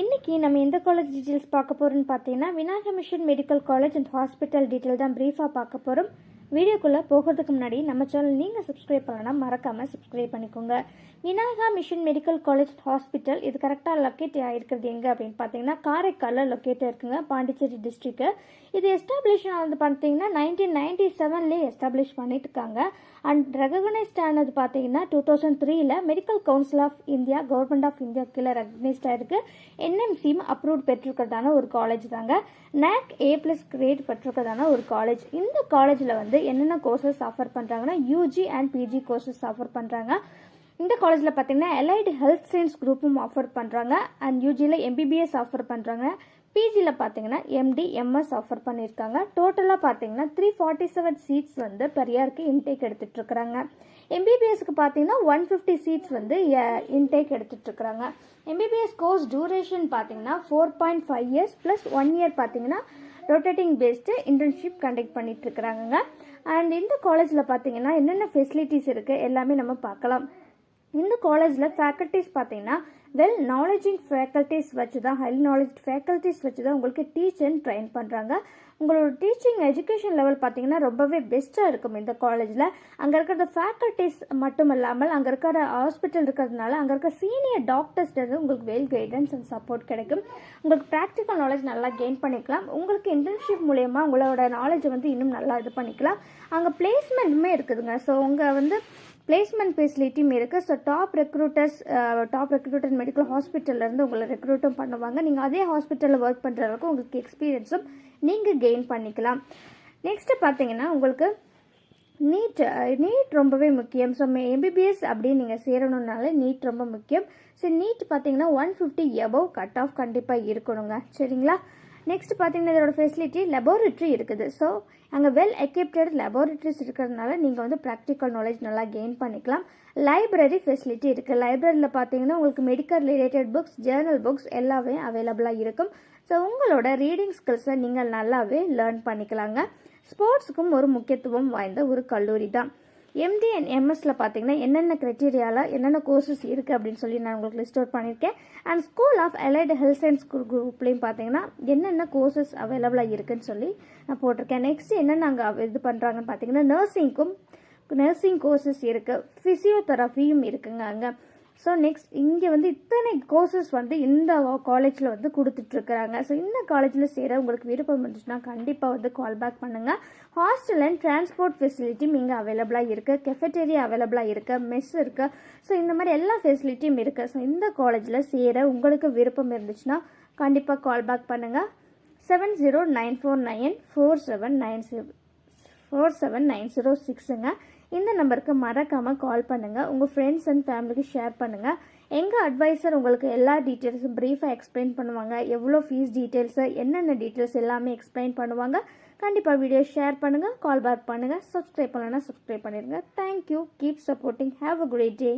இன்னைக்கு நம்ம எந்த காலேஜ் டீட்டெயில்ஸ் பார்க்க போகிறோம்னு பார்த்தீங்கன்னா Vinayaka mission medical college and hospital detail தான் ப்ரீஃபாக பார்க்க போகிறோம். வீடியோக்குள்ளே போகிறதுக்கு முன்னாடி நம்ம சேனல் நீங்கள் சப்ஸ்கிரைப் பண்ணலாம், மறக்காமல் சப்ஸ்கிரைப் பண்ணிக்கோங்க. Vinayaka mission medical college hospital இது கரெக்டாக லொக்கேட் ஆகிருக்கிறது எங்கே அப்படின்னு பார்த்தீங்கன்னா காரைக்காலில் லொக்கேட் இருக்குங்க, பாண்டிச்சேரி டிஸ்ட்ரிக்ட்டு. இது எஸ்டாப்ளிஷ் ஆனது பார்த்தீங்கன்னா 1997 எஸ்டாப்ளிஷ் பண்ணிட்டு இருக்காங்க. அண்ட் ரெகனைஸ்ட் ஆனது பார்த்தீங்கன்னா 2003 medical council of India, government of India கீழே ரெகனைஸ்ட் ஆயிருக்கு. என்எம்சியும் அப்ரூவ்ட் பெற்றிருக்கிறதான ஒரு காலேஜ் தாங்க. NAC A+ கிரேட் பெற்றிருக்கிறதான ஒரு காலேஜ். இந்த காலேஜில் வந்து என்னென்ன கோர்சஸ் ஆஃபர் பண்ணுறாங்கன்னா UG and PG courses offer பண்ணுறாங்க. இந்த காலேஜில் பார்த்தீங்கன்னா அலைடு ஹெல்த் சயின்ஸ் குரூப்பும் ஆஃபர் பண்ணுறாங்க. அண்ட் யூஜியில் MBBS ஆஃபர் பண்ணுறாங்க. பிஜியில் பார்த்தீங்கன்னா MD MS ஆஃபர் பண்ணியிருக்காங்க. டோட்டலாக பார்த்தீங்கன்னா 347 சீட்ஸ் வந்து பெர் இயருக்கு இன்டேக் எடுத்துகிட்ருக்குறாங்க. MBBSக்கு பார்த்தீங்கன்னா 150 சீட்ஸ் வந்து இன்டேக் எடுத்துகிட்ருக்குறாங்க. MBBS கோர்ஸ் டியூரேஷன் பார்த்தீங்கன்னா 4.5 இயர்ஸ் ப்ளஸ் 1 இயர் பார்த்தீங்கன்னா ரொட்டேட்டிங் பேஸ்டு இன்டர்ன்ஷிப் கண்டக்ட் பண்ணிட்டு இருக்கிறாங்க. அண்ட் இந்த காலேஜில் பார்த்தீங்கன்னா என்னென்ன ஃபெசிலிட்டிஸ் இருக்குது எல்லாமே நம்ம பார்க்கலாம். இந்த காலேஜில் ஃபேக்கல்ட்டிஸ் பார்த்தீங்கன்னா வெல் நாலேஜிங் ஃபேக்கல்ட்டிஸ் வச்சு தான், ஹை நாலேஜ் ஃபேக்கல்ட்டிஸ் வச்சு தான் உங்களுக்கு டீச் அண்ட் ட்ரெயின் பண்ணுறாங்க. உங்களோட டீச்சிங் எஜுகேஷன் லெவல் பார்த்தீங்கன்னா ரொம்பவே பெஸ்ட்டாக இருக்கும் இந்த காலேஜில். அங்கே இருக்கிற ஃபேக்கல்ட்டிஸ் மட்டும் இல்லாமல் அங்கே இருக்கிற ஹாஸ்பிட்டல் இருக்கிறதுனால அங்கே இருக்கிற சீனியர் டாக்டர்ஸ்ட்டு உங்களுக்கு வெல் கைடன்ஸ் அண்ட் சப்போர்ட் கிடைக்கும். உங்களுக்கு ப்ராக்டிக்கல் நாலேஜ் நல்லா கெயின் பண்ணிக்கலாம். உங்களுக்கு இன்டர்ன்ஷிப் மூலயமா உங்களோட நாலேஜை வந்து இன்னும் நல்லா இது பண்ணிக்கலாம். அங்கே பிளேஸ்மெண்ட்டுமே இருக்குதுங்க. ஸோ உங்கள் வந்து பிளேஸ்மெண்ட் ஃபெசிலிட்டியும் இருக்குது. ஸோ டாப் ரெக்ரூட்டர் மெடிக்கல் ஹாஸ்பிட்டல்லேருந்து உங்களை ரெக்ரூட்டும் பண்ணுவாங்க. நீங்கள் அதே ஹாஸ்பிட்டலில் ஒர்க் பண்ணுற அளவுக்கு உங்களுக்கு எக்ஸ்பீரியன்ஸும் நீங்கள் கெயின் பண்ணிக்கலாம். நெக்ஸ்ட்டு பார்த்தீங்கன்னா உங்களுக்கு நீட் ரொம்பவே முக்கியம். ஸோ MBBS அப்படின்னு நீங்கள் சேரணுன்னால நீட் ரொம்ப முக்கியம். ஸோ நீட் பார்த்தீங்கன்னா 150 எபவ் கட் ஆஃப் கண்டிப்பாக இருக்கணுங்க, சரிங்களா? நெக்ஸ்ட் பார்த்தீங்கன்னா இதோட ஃபெசிலிட்டி லெபார்ட்ரி இருக்குது. ஸோ அங்கே வெல் எக்யூப்டட் லெபார்ட்ரிஸ் இருக்கிறதுனால நீங்கள் வந்து ப்ராக்டிக்கல் நாலேஜ் நல்லா கெயின் பண்ணிக்கலாம். லைப்ரரி ஃபெசிலிட்டி இருக்குது. லைப்ரரியில் பார்த்தீங்கன்னா உங்களுக்கு medical related books, Journal books எல்லாமே அவைலபிளாக இருக்கும். ஸோ உங்களோட ரீடிங் ஸ்கில்ஸை நீங்கள் நல்லாவே லேர்ன் பண்ணிக்கலாங்க. ஸ்போர்ட்ஸுக்கும் ஒரு முக்கியத்துவம் வாய்ந்த ஒரு கல்லூரி தான். MD அண்ட் MSல பார்த்தீங்கன்னா என்னென்ன க்ரைட்டீரியாவில் என்னென்ன கோர்சஸ் இருக்குது அப்படின்னு சொல்லி நான் உங்களுக்கு லிஸ்ட் அவுட் பண்ணியிருக்கேன். And school of allied health science குரூப்லேயும் பார்த்தீங்கன்னா என்னென்ன கோர்சஸ் அவைலபிளாக இருக்குதுன்னு சொல்லி நான் போட்டிருக்கேன். நெக்ஸ்ட் என்னென்ன அங்கே இது பண்ணுறாங்கன்னு பார்த்தீங்கன்னா நர்சிங் கோர்சஸ் இருக்குது, ஃபிசியோதெரபியும் இருக்குங்க அங்கே. ஸோ நெக்ஸ்ட் இங்கே வந்து இத்தனை கோர்சஸ் வந்து இந்த காலேஜில் வந்து கொடுத்துட்ருக்குறாங்க. ஸோ இந்த காலேஜில் சேர உங்களுக்கு விருப்பம் இருந்துச்சுன்னா கண்டிப்பாக வந்து கால் பேக் பண்ணுங்கள். ஹாஸ்டல் அண்ட் டிரான்ஸ்போர்ட் ஃபெசிலிட்டியும் இங்கே அவைலபிளாக இருக்குது. கெஃபெட்டேரியா அவைலபிளாக இருக்குது, மெஸ் இருக்குது. ஸோ இந்த மாதிரி எல்லா ஃபெசிலிட்டியும் இருக்குது. ஸோ இந்த காலேஜில் சேர உங்களுக்கு விருப்பம் இருந்துச்சுன்னா கண்டிப்பாக கால் பேக் பண்ணுங்கள். 7094947906ங்க. இந்த நம்பருக்கு மறக்காமல் கால் பண்ணுங்கள். உங்கள் ஃப்ரெண்ட்ஸ் அண்ட் ஃபேமிலிக்கு ஷேர் பண்ணுங்கள். எங்கள் அட்வைசர் உங்களுக்கு எல்லா டீட்டெயில்ஸும் ப்ரீஃபாக எக்ஸ்பிளைன் பண்ணுவாங்க. எவ்வளோ ஃபீஸ் டீட்டெயில்ஸு, என்னென்ன டீட்டெயில்ஸ் எல்லாமே எக்ஸ்பிளைன் பண்ணுவாங்க. கண்டிப்பாக வீடியோ ஷேர் பண்ணுங்கள், கால் பேக் பண்ணுங்கள். சப்ஸ்கிரைப் பண்ணலன்னா சப்ஸ்கிரைப் பண்ணிடுங்க. Thank you. Keep supporting. Have a great day.